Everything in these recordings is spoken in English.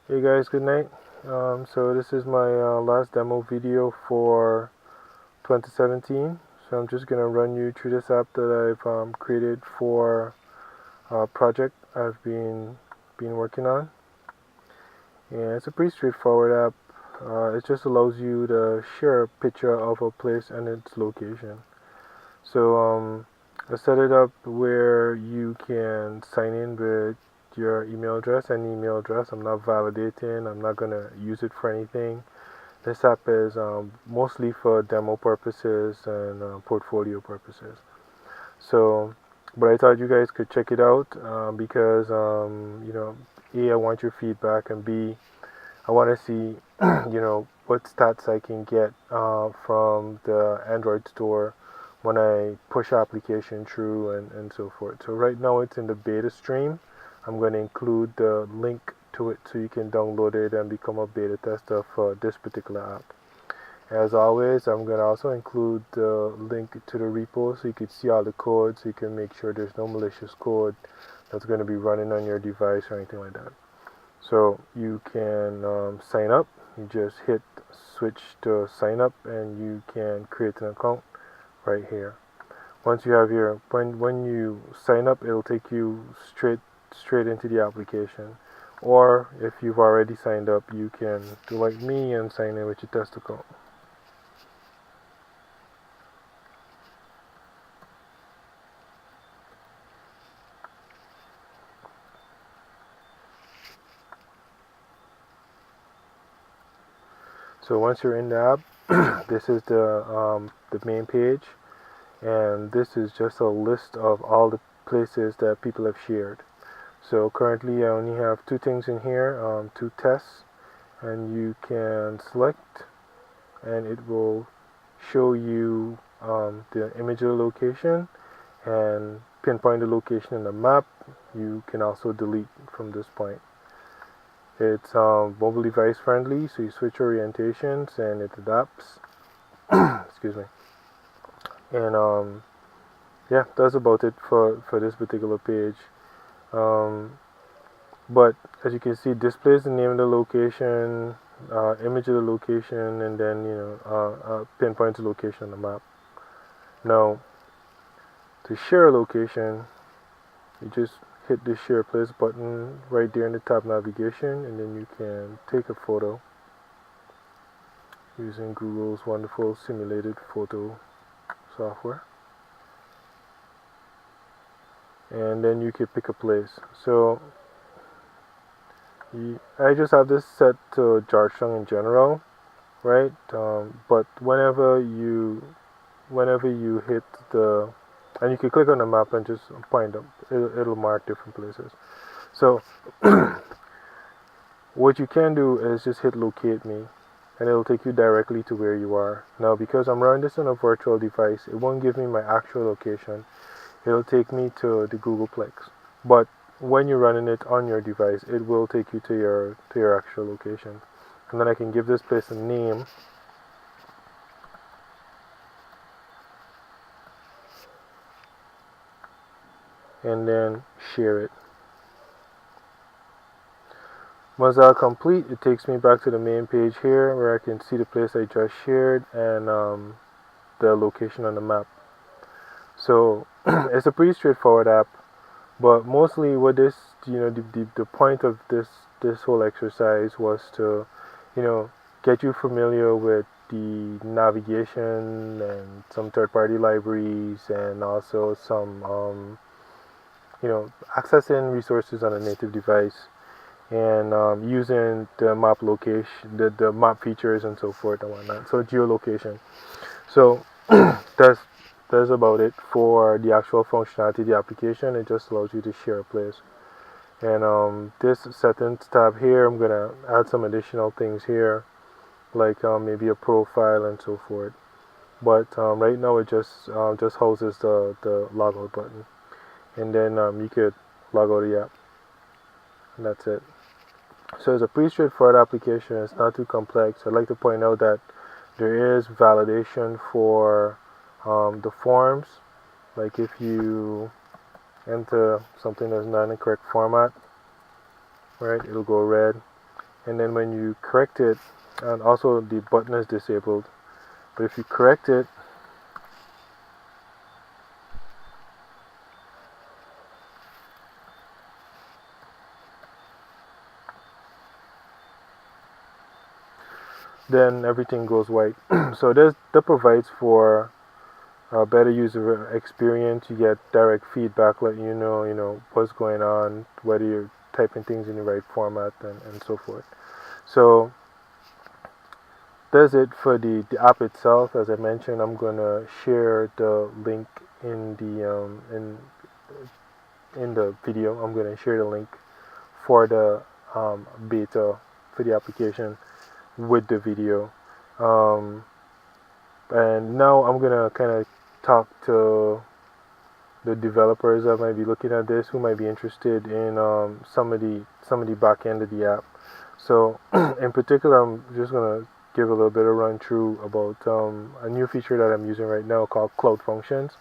Hey guys, good night. So this is my last demo video for 2017. So I'm just gonna run you through this app that I've created for a project I've been working on. And it's a pretty straightforward app. It just allows you to share a picture of a place and its location. So I set it up where you can sign in with your email address and email address. I'm not validating. I'm not gonna use it for anything. This app is mostly for demo purposes and portfolio purposes. So, but I thought you guys could check it out because, A, I want your feedback, and B, I want to see, what stats I can get from the Android store when I push application through and so forth. So right now it's in the beta stream. I'm going to include the link to it so you can download it and become a beta tester for this particular app. As always, I'm going to also include the link to the repo so you can see all the code so you can make sure there's no malicious code that's going to be running on your device or anything like that. So you can sign up. You just hit switch to sign up and you can create an account right here. Once you have your, when you sign up, it'll take you straight into the application. Or if you've already signed up, you can do like me and sign in with your test account. So once you're in the app, this is the main page, and this is just a list of all the places that people have shared. So currently I only have two things in here, two tests, and you can select and it will show you the image of the location and pinpoint the location in the map. You can also delete from this point. It's mobile device friendly, so you switch orientations and it adapts. Excuse me. And yeah, that's about it for this particular page. Um, but as you can see, displays the name of the location, image of the location, and then pinpoint the location on the map. Now, to share a location, you just hit the share place button right there in the tab navigation, and then you can take a photo using Google's wonderful simulated photo software. And then you can pick a place. So I just have this set to Georgetown in general, right? But whenever you hit the, and you can click on the map and just point them. It'll mark different places. So what you can do is just hit locate me, and it'll take you directly to where you are. Now, because I'm running this on a virtual device, it won't give me my actual location. It'll take me to the Googleplex. But when you're running it on your device, it will take you to your actual location. And then I can give this place a name. And then share it. Once I complete, it takes me back to the main page here where I can see the place I just shared and the location on the map. So it's a pretty straightforward app, but mostly what this, the point of this whole exercise was to, get you familiar with the navigation and some third-party libraries and also some, accessing resources on a native device and using the map location, the map features and so forth and whatnot. So geolocation. So that's about it for the actual functionality of the application. It just allows you to share a place. And this settings tab here, I'm gonna add some additional things here, like maybe a profile and so forth. But right now it just houses the logout button, and then you could log out the app, and that's it. So it's a pretty straightforward application. It's not too complex. I'd like to point out that there is validation for the forms. Like if you enter something that's not in the correct format, right, it'll go red. and then when you correct it, and also the button is disabled, but if you correct it, then everything goes white. So that provides for a better user experience. You get direct feedback, letting you know what's going on, whether you're typing things in the right format, and so forth. So that's it for the app itself. As I mentioned, I'm gonna share the link in the video. I'm gonna share the link for the beta for the application with the video. Um, and now I'm gonna kind of talk to the developers that might be looking at this, who might be interested in some of the back end of the app. So in particular, I'm just gonna give a little bit of run through about a new feature that I'm using right now called Cloud Functions.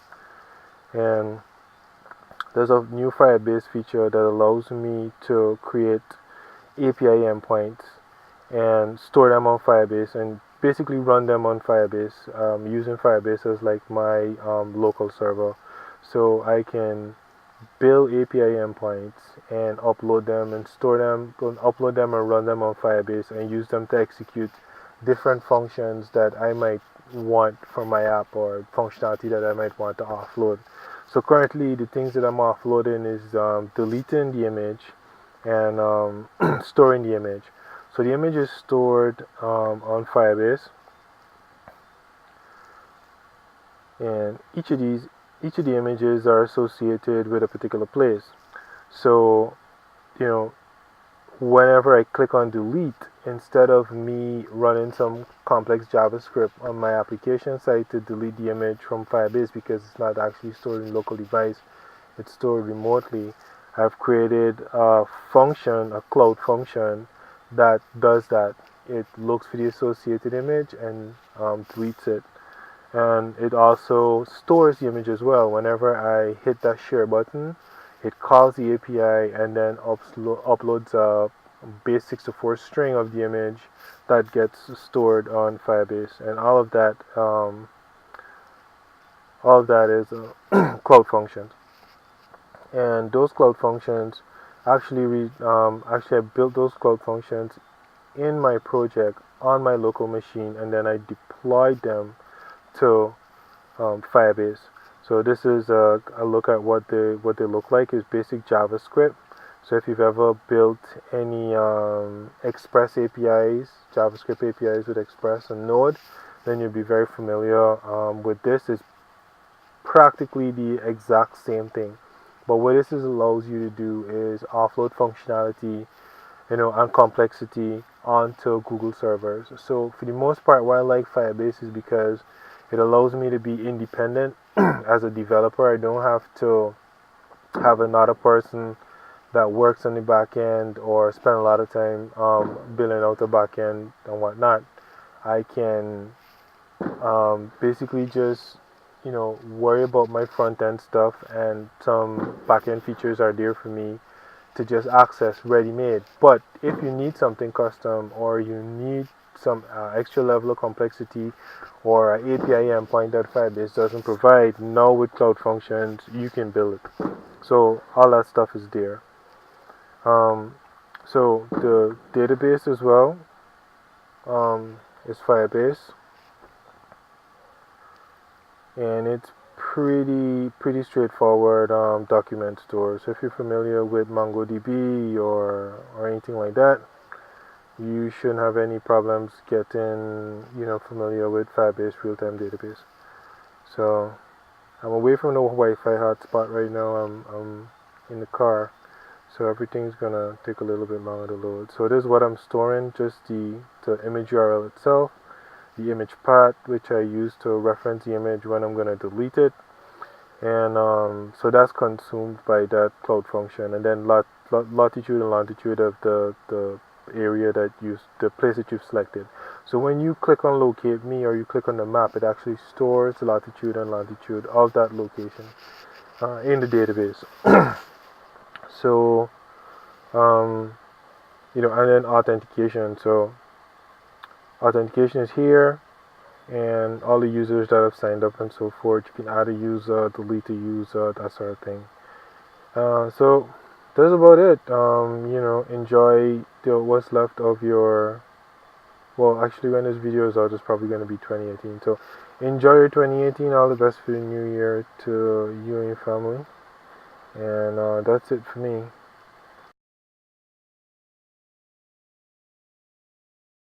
And there's a new Firebase feature that allows me to create API endpoints and store them on Firebase and basically run them on Firebase, using Firebase as like my local server. So I can build API endpoints and upload them and store them, upload them and run them on Firebase and use them to execute different functions that I might want for my app or functionality that I might want to offload. So currently the things that I'm offloading is deleting the image and storing the image. So the image is stored on Firebase, and each of the images are associated with a particular place. So, you know, whenever I click on delete, instead of me running some complex JavaScript on my application site to delete the image from Firebase because it's not actually stored in local device, it's stored remotely, I've created a function, a cloud function, that does that. It looks for the associated image and deletes it. And it also stores the image as well. Whenever I hit that share button, it calls the API and then uploads a base64 string of the image that gets stored on Firebase. And all of that is cloud functions. And those cloud functions actually I built those cloud functions in my project on my local machine, and then I deployed them to Firebase. So this is a look at what they look like. Is basic JavaScript. So if you've ever built any Express APIs, JavaScript APIs with Express and Node, then you'll be very familiar with this. It's practically the exact same thing. But what this allows you to do is offload functionality, and complexity onto Google servers. So for the most part, why I like Firebase is because it allows me to be independent as a developer. I don't have to have another person that works on the back end or spend a lot of time building out the back end and whatnot. I can basically just worry about my front end stuff, and some back end features are there for me to just access ready made. But if you need something custom, or you need some extra level of complexity, or an API endpoint that Firebase doesn't provide, now with Cloud Functions you can build it. So all that stuff is there. So the database as well is Firebase, and it's pretty straightforward document store. So if you're familiar with MongoDB or anything like that, you shouldn't have any problems getting familiar with Firebase real-time database. So I'm away from the Wi-Fi hotspot right now. I'm in the car, so everything's gonna take a little bit longer to load. So this is what I'm storing: just the image URL itself, the image path, which I use to reference the image when I'm gonna delete it, and so that's consumed by that cloud function, and then latitude and longitude of the area the place that you've selected. So when you click on locate me, or you click on the map, it actually stores the latitude and longitude of that location in the database. So and then authentication. So authentication is here, and all the users that have signed up and so forth. You can add a user, delete a user, that sort of thing. So that's about it. Enjoy what's left of your. Well, actually, when this video is out, it's probably going to be 2018. So enjoy your 2018. All the best for the new year to you and your family. And that's it for me.